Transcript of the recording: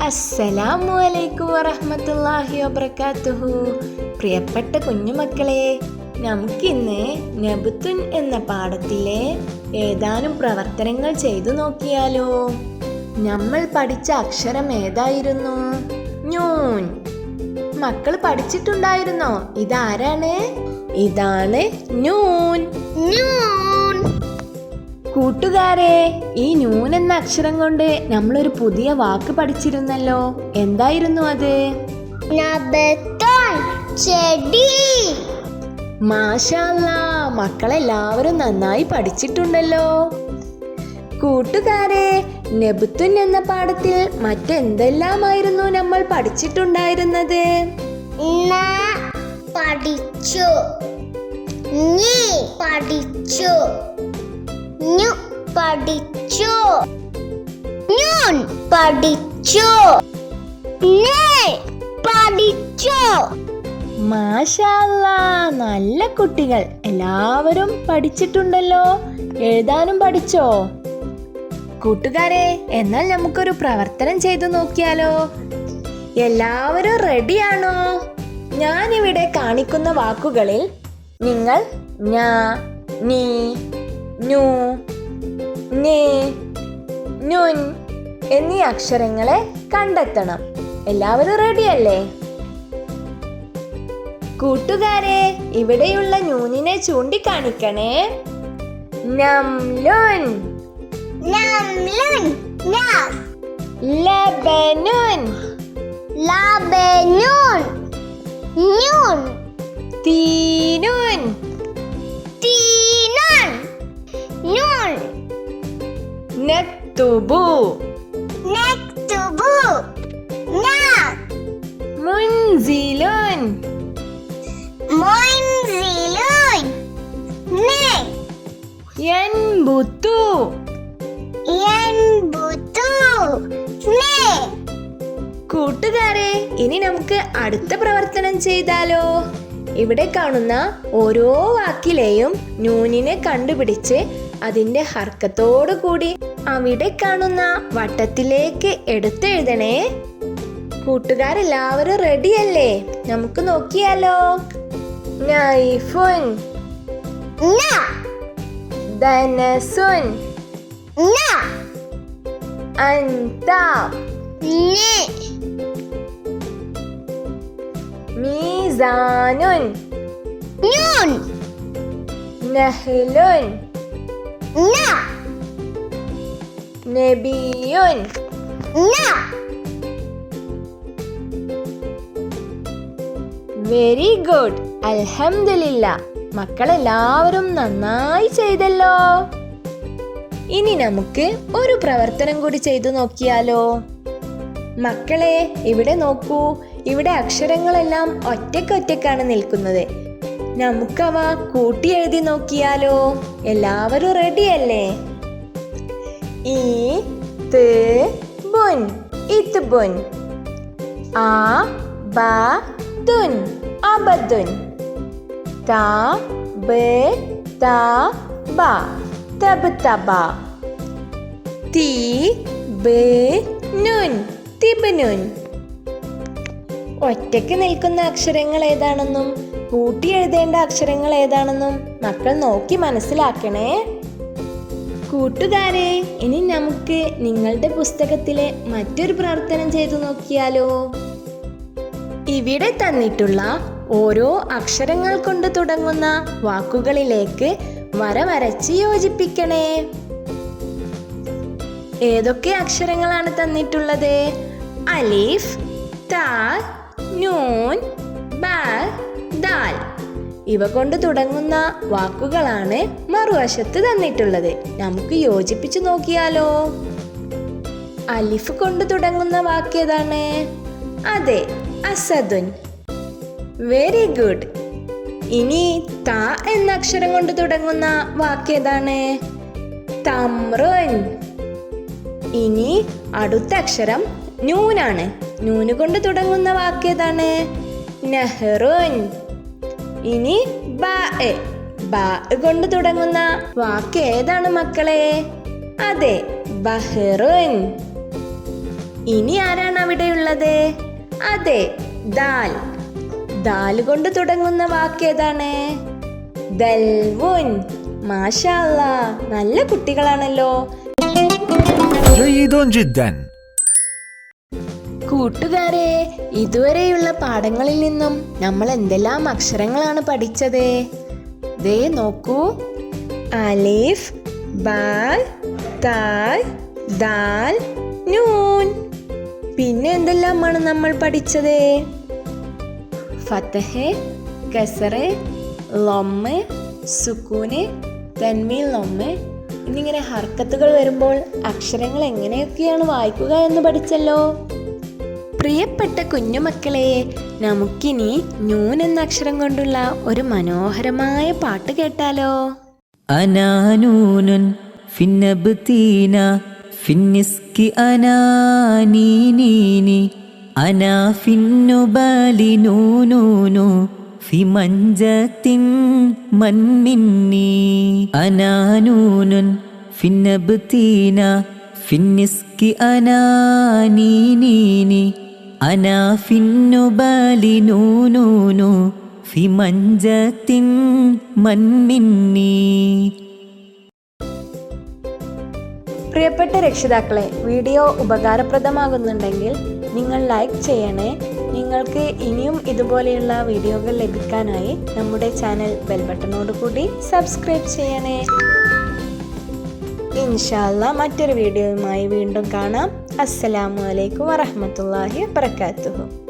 അസ്സലാമു അലൈക്കും വറഹ്മത്തുള്ളാഹി വബറകാതുഹു. പ്രിയപ്പെട്ട കുഞ്ഞുമക്കളെ, നമുക്കിന്ന് നബുത്തുൻ എന്ന പാഠത്തിലെ ഏതാനും പ്രവർത്തനങ്ങൾ ചെയ്തു നോക്കിയാലോ? നമ്മൾ പഠിച്ച അക്ഷരം ഏതായിരുന്നു? ന്യൂൻ. മക്കൾ പഠിച്ചിട്ടുണ്ടായിരുന്നോ? ഇതാരാണ്? ഇതാണ് ന്യൂൻ. കൂട്ടുകാരെ, ഈ ന്യൂൻ എന്ന അക്ഷരം കൊണ്ട് നമ്മളൊരു പുതിയ വാക്ക് പഠിച്ചിരുന്നല്ലോ. എന്തായിരുന്നു അത്? ചെടി. മാഷാ അല്ലാഹ്, മക്കളെല്ലാവരും നന്നായി പഠിച്ചിട്ടുണ്ടല്ലോ. കൂട്ടുകാരെ, നബുത്തുൻ എന്ന പാഠത്തിൽ മറ്റെന്തെല്ലാമായിരുന്നു നമ്മൾ പഠിച്ചിട്ടുണ്ടായിരുന്നത്? പഠിച്ചു, നീ പഠിച്ചു, ഞു പഠിച്ചു, ന്യൂൻ പഠിച്ചു, നേ പഠിച്ചു. മാഷാ അല്ലാഹ്, നല്ല കുട്ടികൾ. എല്ലാവരും പഠിച്ചിട്ടുണ്ടല്ലോ. എഴുതാനും പഠിച്ചോ? കൂട്ടുകാരെ, എന്നാൽ നമുക്കൊരു പ്രവർത്തനം ചെയ്തു നോക്കിയാലോ? എല്ലാവരും റെഡിയാണോ? ഞാനിവിടെ കാണിക്കുന്ന വാക്കുകളിൽ നിങ്ങൾ ഞാ, നീ, നു, നേ, നുൻ എന്നീ അക്ഷരങ്ങളെ കണ്ടെത്തണം. എല്ലാവരും റെഡിയല്ലേ? കൂട്ടുകാരെ, ഇവിടെയുള്ള ന്യൂനിനെ ചൂണ്ടിക്കാണിക്കണേ. നംലുൻ, ലബനുൻ, ന്യൂൻ, തീനുൻ, ന്യൂൻ, നക്തുബു, മുൻസിലുൻ, യൻബുതു. കൂട്ടുകാരെ, ഇനി നമുക്ക് അടുത്ത പ്രവർത്തനം ചെയ്താലോ? ഇവിടെ കാണുന്ന ഓരോ വാക്കിലെയും ന്യൂനിനെ കണ്ടുപിടിച്ച് അതിന്റെ ഹർക്കത്തോടു കൂടി അവിടെ കാണുന്ന വട്ടത്തിലേക്ക് എടുത്തെഴുതണേ. കൂട്ടുകാരെല്ലാവരും റെഡിയല്ലേ? നമുക്ക് നോക്കിയാലോ? നൈഫുൻ, ധനസുൻ, അൻത, മീസാനുൻ, നഹ്ലുൻ, നബിയുൻ. വെരി ഗുഡ്, അൽഹംദുലില്ലാ. മക്കളെല്ലാവരും നന്നായി ചെയ്തല്ലോ. ഇനി നമുക്ക് ഒരു പ്രവർത്തനം കൂടി ചെയ്തു നോക്കിയാലോ? മക്കളെ, ഇവിടെ നോക്കൂ. ഇവിടെ അക്ഷരങ്ങളെല്ലാം ഒറ്റയ്ക്കൊറ്റയ്ക്കാണ് നിൽക്കുന്നത്. നമുക്കവ കൂട്ടി എഴുതി നോക്കിയാലോ? എല്ലാവരും റെഡിയല്ലേ? ഈ ത് ബുൻ, ഇത്ബുൻ. ആ ബ തുൻ, അബദുൻ. ത ബ ത ബ, തബ്തബ. തി ബ നുൻ, തിബ്നുൻ. ഒറ്റയ്ക്ക് നിൽക്കുന്ന അക്ഷരങ്ങൾ ഏതാണെന്നും കൂട്ടി എഴുതേണ്ട അക്ഷരങ്ങൾ ഏതാണെന്നും മക്കൾ നോക്കി മനസ്സിലാക്കണേ. കൂട്ടുകാരെ, ഇനി നമുക്ക് നിങ്ങളുടെ പുസ്തകത്തിലെ മറ്റൊരു പ്രവർത്തനം ചെയ്തു നോക്കിയാലോ? ഇവിടെ തന്നിട്ടുള്ള ഓരോ അക്ഷരങ്ങൾ കൊണ്ട് തുടങ്ങുന്ന വാക്കുകളിലേക്ക് വര വരച്ച് യോജിപ്പിക്കണേ. ഏതൊക്കെ അക്ഷരങ്ങളാണ് തന്നിട്ടുള്ളത്? അലിഫ്, ത, നൂൻ, ബ, ദാൽ. ഇവ കൊണ്ട് തുടങ്ങുന്ന വാക്കുകളാണ് മറുവശത്ത് തന്നിട്ടുള്ളത്. നമുക്ക് യോജിപ്പിച്ചു നോക്കിയാലോ? അലിഫ് കൊണ്ട് തുടങ്ങുന്ന വാക്ക് ഏതാണ്? അതെ, അസദുൻ. Very good. ഇനി ത എന്ന അക്ഷരം കൊണ്ട് തുടങ്ങുന്ന വാക്ക് ഏതാണ്? തമ്രുൻ. ഇനി അടുത്ത അക്ഷരം നൂനാണ്. നൂന് കൊണ്ട് തുടങ്ങുന്ന വാക്ക് ഏതാണ്? നഹ്റുൻ. ഇനി ബ കൊണ്ട് തുടങ്ങുന്ന വാക്ക് ഏതാണ് മക്കളെ? അതെ, ബഹ്റുൻ. ഇനി ആരാണ് അവിടെയുള്ളത്? അതെ, ദാൽ. ദാൽ കൊണ്ട് തുടങ്ങുന്ന വാക്ക് ഏതാണ്? ദൽവുൻ. മാഷാ അല്ലാ, നല്ല കുട്ടികളാണല്ലോ. جيد جدا. കൂട്ടുകാരെ, ഇതുവരെയുള്ള പാഠങ്ങളിൽ നിന്നും നമ്മൾ എന്തെല്ലാം അക്ഷരങ്ങളാണ് പഠിച്ചത്? ദേ നോക്കൂ. അലിഫ്, ബാ, താ, ദാൽ, നൂൻ. പിന്നെ എന്തെല്ലാമാണ് നമ്മൾ പഠിച്ചത്? ഫതഹ്, കസറ്, ലൊമ്മ്, സുക്കൂന്, തൻവീൻ, ലൊമ്മ് എന്നിങ്ങനെ ഹർക്കത്തുകൾ വരുമ്പോൾ അക്ഷരങ്ങൾ എങ്ങനെയൊക്കെയാണ് വായിക്കുക എന്ന് പഠിച്ചല്ലോ. പ്രിയപ്പെട്ട കുഞ്ഞുമക്കളെ, നമുക്കിനി നൂൻ എന്ന അക്ഷരം കൊണ്ടുള്ള ഒരു മനോഹരമായ പാട്ട് കേട്ടാലോ? അനാനൂനുൻ ഫിന്നബ്തീന ഫിന്നിസ്കി അനാനീനീനി അനാ ഫിന്നുബാലി നൂനൂനു ഫി മഞ്ചത്തിൻ മൻമിന്നി. അനാനൂനുൻ ഫിന്നബ്തീന ഫിന്നിസ്കി അനാനീനീനി അനാ ഫിന്നുബാലി നൂനൂനു ഫി മഞ്ചത്തിൻ മൻമിന്നി. പ്രിയപ്പെട്ട രക്ഷിതാക്കളെ, വീഡിയോ ഉപകാരപ്രദമാകുന്നുണ്ടെങ്കിൽ നിങ്ങൾ ലൈക്ക് ചെയ്യണേ. നിങ്ങൾക്ക് ഇനിയും ഇതുപോലെയുള്ള വീഡിയോകൾ ലഭിക്കാനായി നമ്മുടെ ചാനൽ ബെൽ ബട്ടണോട് കൂടി സബ്സ്ക്രൈബ് ചെയ്യണേ. ഇൻഷാ അല്ലാ മറ്റൊരു വീഡിയോയുമായി വീണ്ടും കാണാം. അസ്സലാമു അലൈക്കും വറഹ്മത്തുള്ളാഹി വബറകാതുഹു.